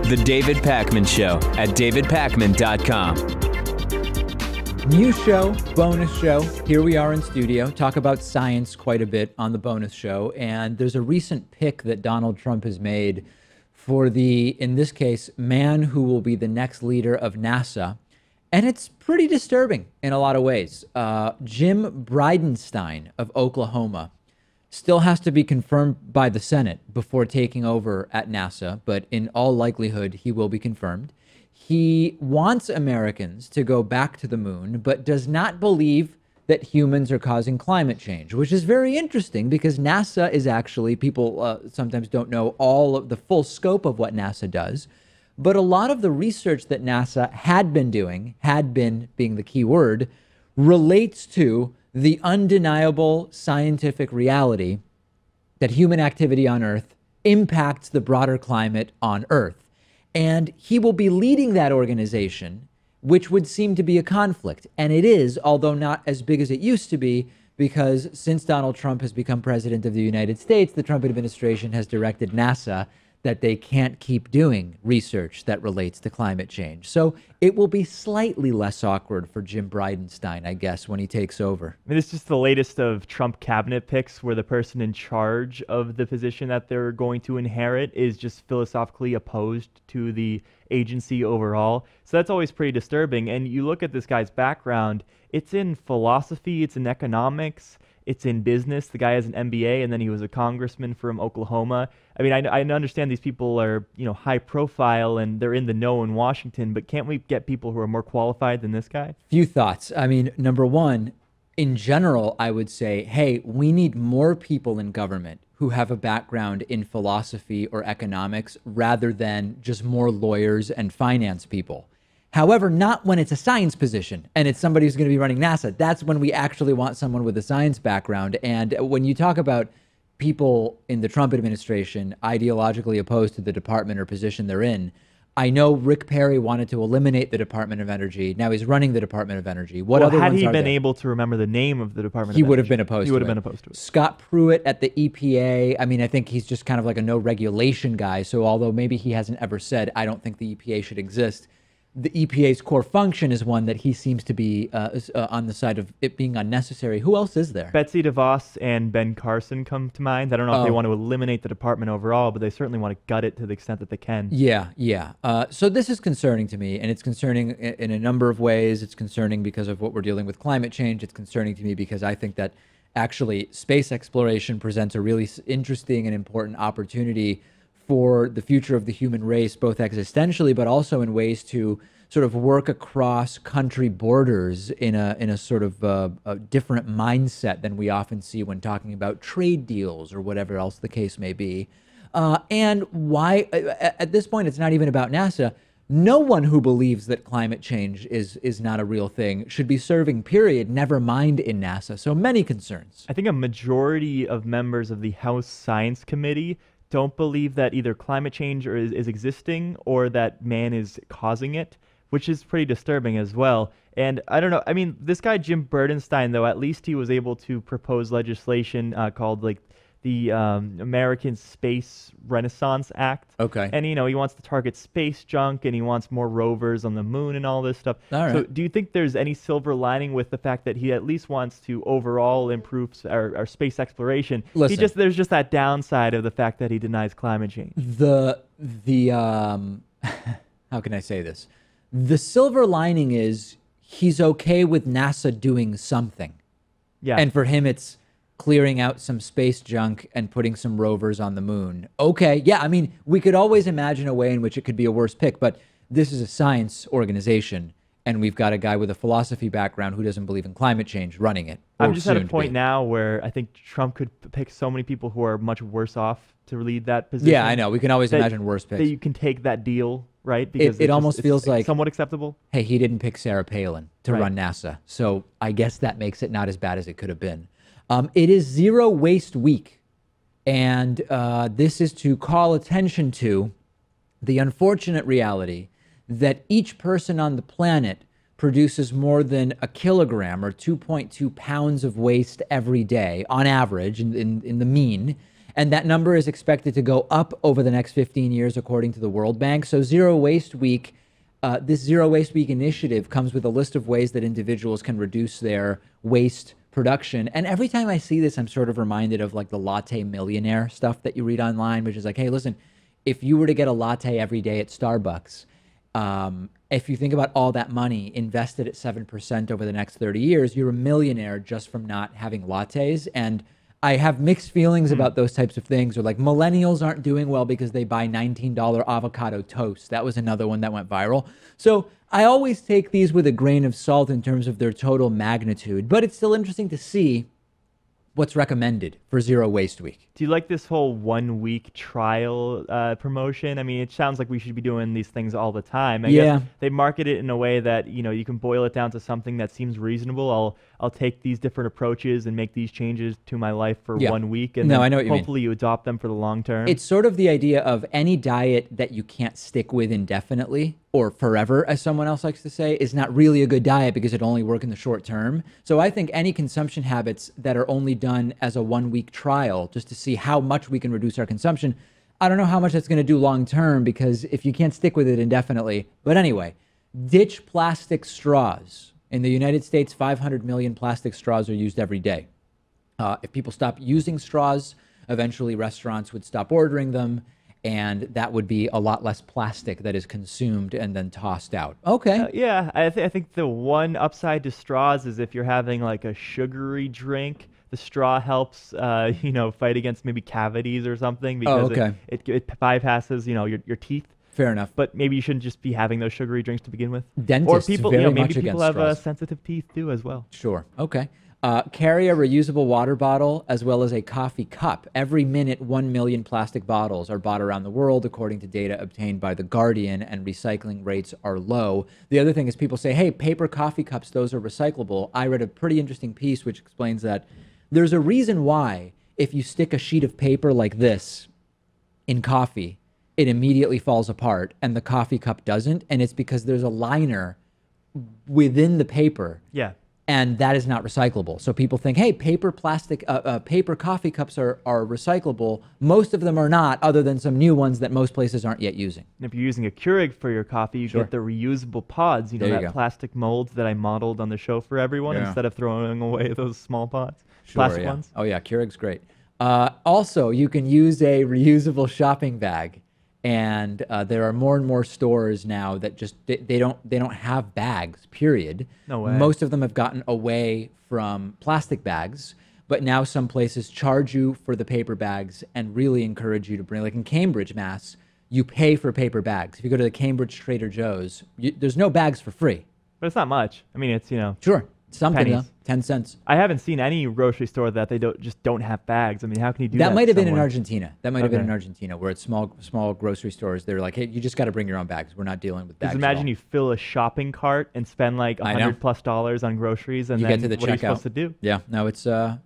The David Pakman Show at davidpakman.com. New show, bonus show. Here we are in studio. Talk about science quite a bit on the bonus show. And there's a recent pick that Donald Trump has made for the, in this case, man who will be the next leader of NASA. And it's pretty disturbing in a lot of ways. Jim Bridenstine of Oklahoma still has to be confirmed by the Senate before taking over at NASA. But in all likelihood, he will be confirmed. He wants Americans to go back to the moon, but does not believe that humans are causing climate change, which is very interesting because NASA is actually, people sometimes don't know all of the full scope of what NASA does. But a lot of the research that NASA had been doing, had been being the key word, relates to the undeniable scientific reality that human activity on Earth impacts the broader climate on Earth. And he will be leading that organization, which would seem to be a conflict. And it is, although not as big as it used to be, because since Donald Trump has become president of the United States, the Trump administration has directed NASA that they can't keep doing research that relates to climate change. So it will be slightly less awkward for Jim Bridenstine, I guess, when he takes over. I mean, this is just the latest of Trump cabinet picks where the person in charge of the position that they're going to inherit is just philosophically opposed to the agency overall. So that's always pretty disturbing. And you look at this guy's background, it's in philosophy, it's in economics, it's in business. The guy has an MBA, and then he was a congressman from Oklahoma. I mean, I understand these people are, high profile and they're in the know in Washington, but can't we get people who are more qualified than this guy? Few thoughts. I mean, number one, in general, I would say, hey, we need more people in government who have a background in philosophy or economics rather than just more lawyers and finance people. However, not when it's a science position and it's somebody who's going to be running NASA. That's when we actually want someone with a science background. And when you talk about people in the Trump administration ideologically opposed to the department or position they're in, I know Rick Perry wanted to eliminate the Department of Energy. Now he's running the Department of Energy. What other had ones he are been there? able to remember the name of the Department of He Energy? would have been opposed to it. He would have been opposed to it. Scott Pruitt at the EPA. I mean, I think he's just kind of like a no regulation guy. So although maybe he hasn't ever said, I don't think the EPA should exist, the EPA's core function is one that he seems to be on the side of it being unnecessary. Who else is there? Betsy DeVos and Ben Carson come to mind. I don't know if they want to eliminate the department overall, but they certainly want to gut it to the extent that they can. Yeah. So this is concerning to me, and it's concerning in a number of ways. It's concerning because of what we're dealing with climate change. It's concerning to me because I think that actually space exploration presents a really interesting and important opportunity for the future of the human race, both existentially, but also in ways to sort of work across country borders in a sort of a different mindset than we often see when talking about trade deals or whatever else the case may be. And why, at this point, it's not even about NASA. No one who believes that climate change is not a real thing should be serving, period, never mind in NASA. So many concerns. I think a majority of members of the House Science Committee don't believe that either climate change is existing or that man is causing it, which is pretty disturbing as well. And I don't know, I mean, this guy Jim Bridenstine, though, at least he was able to propose legislation called like the American Space Renaissance Act. Okay. And, he wants to target space junk and he wants more rovers on the moon and all this stuff. All right. So do you think there's any silver lining with the fact that he at least wants to overall improve our space exploration? Listen. There's just that downside of the fact that he denies climate change. The how can I say this? The silver lining is he's okay with NASA doing something. Yeah. And for him, it's clearing out some space junk and putting some rovers on the moon. Okay, yeah, I mean, we could always imagine a way in which it could be a worse pick, but this is a science organization, and we've got a guy with a philosophy background who doesn't believe in climate change running it. I'm just at a point now where I think Trump could pick so many people who are much worse off to lead that position. Yeah, I know. We can always imagine worse picks. That you can take that deal, right? Because it almost feels like somewhat acceptable. Hey, he didn't pick Sarah Palin to run NASA, so I guess that makes it not as bad as it could have been. It is Zero Waste Week, and this is to call attention to the unfortunate reality that each person on the planet produces more than a kilogram or 2.2 pounds of waste every day on average in the mean. And that number is expected to go up over the next 15 years, according to the World Bank. So Zero Waste Week, this Zero Waste Week initiative comes with a list of ways that individuals can reduce their waste production. And every time I see this, I'm sort of reminded of like the latte millionaire stuff that you read online, which is like, hey, listen, if you were to get a latte every day at Starbucks, if you think about all that money invested at 7% over the next 30 years, you're a millionaire just from not having lattes. And I have mixed feelings about those types of things. Or like millennials aren't doing well because they buy $19 avocado toast. That was another one that went viral. So I always take these with a grain of salt in terms of their total magnitude, but it's still interesting to see what's recommended for Zero Waste Week. Do you like this whole 1 week trial promotion? I mean, it sounds like we should be doing these things all the time. I guess they market it in a way that, you know, you can boil it down to something that seems reasonable. I'll take these different approaches and make these changes to my life for 1 week, and then I know what you mean. Hopefully you adopt them for the long term. It's sort of the idea of any diet that you can't stick with indefinitely or forever, as someone else likes to say, is not really a good diet because it only works in the short term. So I think any consumption habits that are only done as a 1 week trial, just to see how much we can reduce our consumption, I don't know how much that's going to do long term, because if you can't stick with it indefinitely. But anyway, ditch plastic straws. In the United States, 500 million plastic straws are used every day. If people stop using straws, eventually restaurants would stop ordering them, and that would be a lot less plastic that is consumed and then tossed out. Okay. Yeah, I think the one upside to straws is if you're having like a sugary drink, the straw helps, fight against maybe cavities or something, because it bypasses, your teeth. Fair enough. But maybe you shouldn't just be having those sugary drinks to begin with. Dentists or people, very maybe much people against have straws. sensitive teeth too as well. Sure. Okay. Carry a reusable water bottle as well as a coffee cup. Every minute, 1 million plastic bottles are bought around the world, according to data obtained by The Guardian, and recycling rates are low. The other thing is people say, hey, paper coffee cups, those are recyclable. I read a pretty interesting piece which explains that there's a reason why if you stick a sheet of paper like this in coffee, it immediately falls apart and the coffee cup doesn't. And it's because there's a liner within the paper. Yeah. And that is not recyclable. So people think, hey, paper coffee cups are recyclable. Most of them are not, other than some new ones that most places aren't yet using. And if you're using a Keurig for your coffee, you get the reusable pods, that plastic molds that I modeled on the show for everyone, instead of throwing away those small pods. Plastic ones. Oh yeah, Keurig's great. Also, you can use a reusable shopping bag. And there are more and more stores now that just they don't have bags, period. No way. Most of them have gotten away from plastic bags, but now some places charge you for the paper bags and really encourage you to bring, like in Cambridge, Mass, you pay for paper bags. If you go to the Cambridge Trader Joe's, there's no bags for free. But it's not much. I mean, it's, Sure. Something, pennies. though. 10 cents. I haven't seen any grocery store that they don't have bags. I mean, how can you do that? That might have been in somewhere? Argentina. That might have been in Argentina, where it's small grocery stores. They're like, hey, you just got to bring your own bags. We're not dealing with bags. Just imagine you fill a shopping cart and spend like $100+ on groceries, and you then get to the what are you checkout. supposed to do? Yeah, no, it's a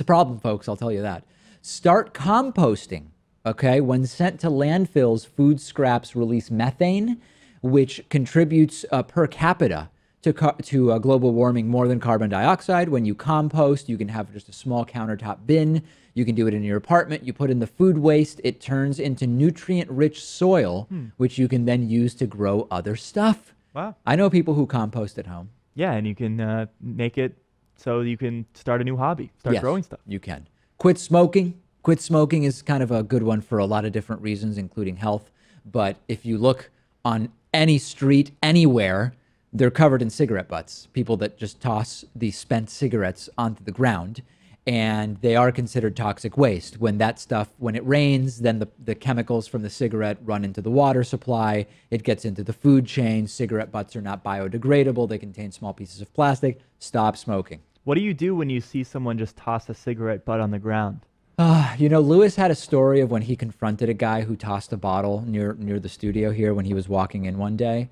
problem, folks. I'll tell you that. Start composting. Okay, when sent to landfills, food scraps release methane, which contributes per capita to global warming more than carbon dioxide. When you compost, you can have just a small countertop bin. You can do it in your apartment. You put in the food waste. It turns into nutrient-rich soil, which you can then use to grow other stuff. Wow. I know people who compost at home. Yeah, and you can make it so you can start a new hobby, start growing stuff. You can. Quit smoking. Quit smoking is kind of a good one for a lot of different reasons, including health. But if you look on any street, anywhere, they're covered in cigarette butts, people that just toss these spent cigarettes onto the ground, and they are considered toxic waste. When that stuff, when it rains, then the chemicals from the cigarette run into the water supply, it gets into the food chain. Cigarette butts are not biodegradable. They contain small pieces of plastic. Stop smoking. What do you do when you see someone just toss a cigarette butt on the ground? Lewis had a story of when he confronted a guy who tossed a bottle near the studio here when he was walking in one day.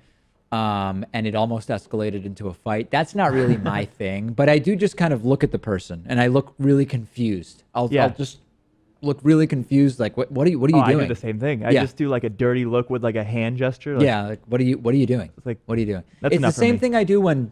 And it almost escalated into a fight. That's not really my thing, but I do just kind of look at the person and I look really confused. I'll just look really confused. Like, what are you doing? I do the same thing. I just do like a dirty look with like a hand gesture. Like, like what are you doing? It's like, what are you doing? That's it's the same me. thing I do when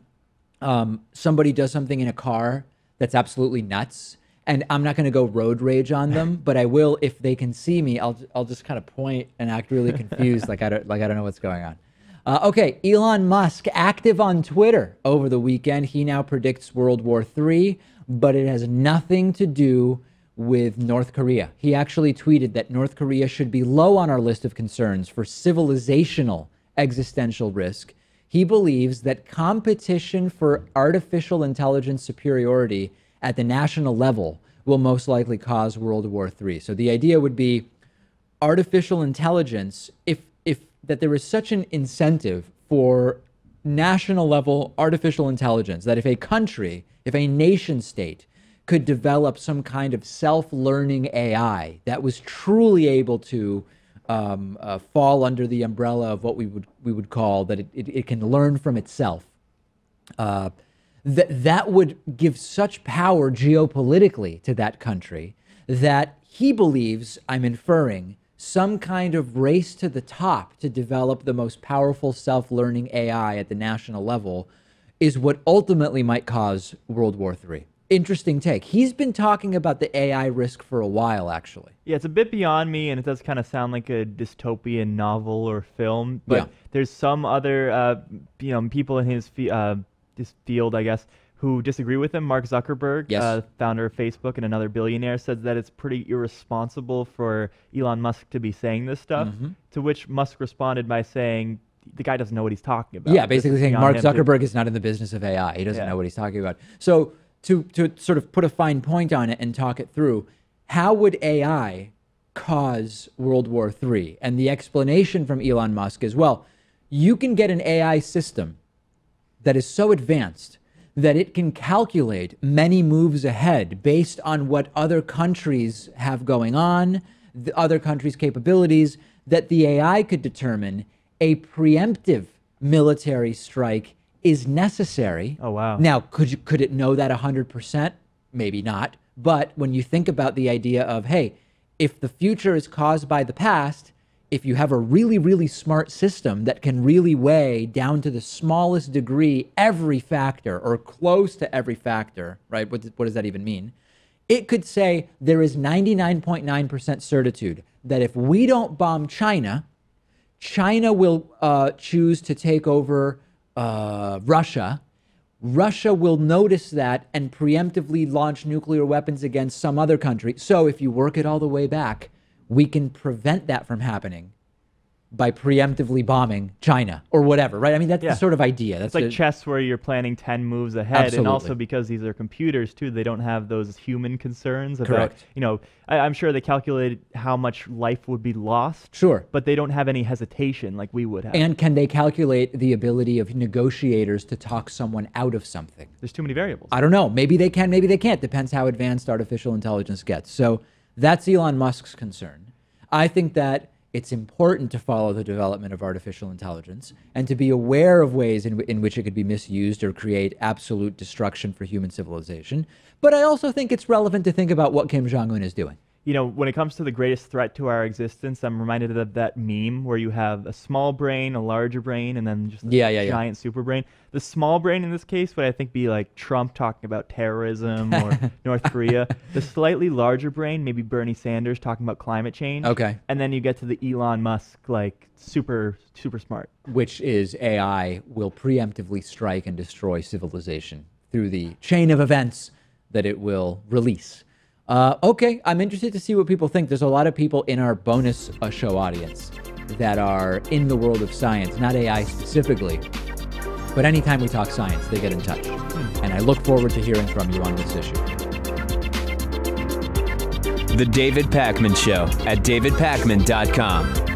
somebody does something in a car that's absolutely nuts. and I'm not going to go road rage on them, but I will if they can see me. I'll just kind of point and act really confused, like I don't know what's going on. Okay, Elon Musk active on Twitter over the weekend. He now predicts World War III, but it has nothing to do with North Korea. He actually tweeted that North Korea should be low on our list of concerns for civilizational existential risk. He believes that competition for artificial intelligence superiority at the national level will most likely cause World War III. So the idea would be artificial intelligence, if that there is such an incentive for national level artificial intelligence, that if a country, if a nation state could develop some kind of self-learning AI that was truly able to fall under the umbrella of what we would call that it can learn from itself, that would give such power geopolitically to that country that he believes, I'm inferring, some kind of race to the top to develop the most powerful self-learning AI at the national level is what ultimately might cause World War III. Interesting take. He's been talking about the AI risk for a while, actually. Yeah, it's a bit beyond me, and it does kind of sound like a dystopian novel or film. But there's some other, people in his this field, I guess, who disagree with him. Mark Zuckerberg, founder of Facebook and another billionaire, says that it's pretty irresponsible for Elon Musk to be saying this stuff. To which Musk responded by saying, the guy doesn't know what he's talking about. Yeah, basically saying Mark Zuckerberg is not in the business of AI. He doesn't know what he's talking about. So to sort of put a fine point on it and talk it through, how would AI cause World War III? And the explanation from Elon Musk is, well, you can get an AI system that is so advanced that it can calculate many moves ahead based on what other countries have going on, the other countries' capabilities, that the AI could determine a preemptive military strike is necessary. Oh, wow. Now, could it know that 100%? Maybe not. But when you think about the idea of, hey, if the future is caused by the past, if you have a really, really smart system that can really weigh down to the smallest degree every factor or close to every factor, right? What does that even mean? It could say there is 99.9% certitude that if we don't bomb China, China will choose to take over Russia. Russia will notice that and preemptively launch nuclear weapons against some other country. So if you work it all the way back, we can prevent that from happening by preemptively bombing China or whatever, right? I mean, that's the sort of idea. That's it's like chess where you're planning 10 moves ahead. Absolutely. And also because these are computers too, they don't have those human concerns about, Correct. I'm sure they calculated how much life would be lost. Sure. But they don't have any hesitation like we would have. And can they calculate the ability of negotiators to talk someone out of something? There's too many variables. I don't know. Maybe they can, maybe they can't. Depends how advanced artificial intelligence gets. So that's Elon Musk's concern. I think that it's important to follow the development of artificial intelligence and to be aware of ways in which it could be misused or create absolute destruction for human civilization. But I also think it's relevant to think about what Kim Jong-un is doing. When it comes to the greatest threat to our existence, I'm reminded of that meme where you have a small brain, a larger brain, and then just a giant super brain. The small brain in this case would, I think, be like Trump talking about terrorism or North Korea. The slightly larger brain, maybe Bernie Sanders talking about climate change. Okay. And then you get to the Elon Musk, like super, super smart. Which is AI will preemptively strike and destroy civilization through the chain of events that it will release. Okay, I'm interested to see what people think. There's a lot of people in our bonus show audience that are in the world of science, not AI specifically, but anytime we talk science, they get in touch. And I look forward to hearing from you on this issue. The David Pakman Show at davidpakman.com.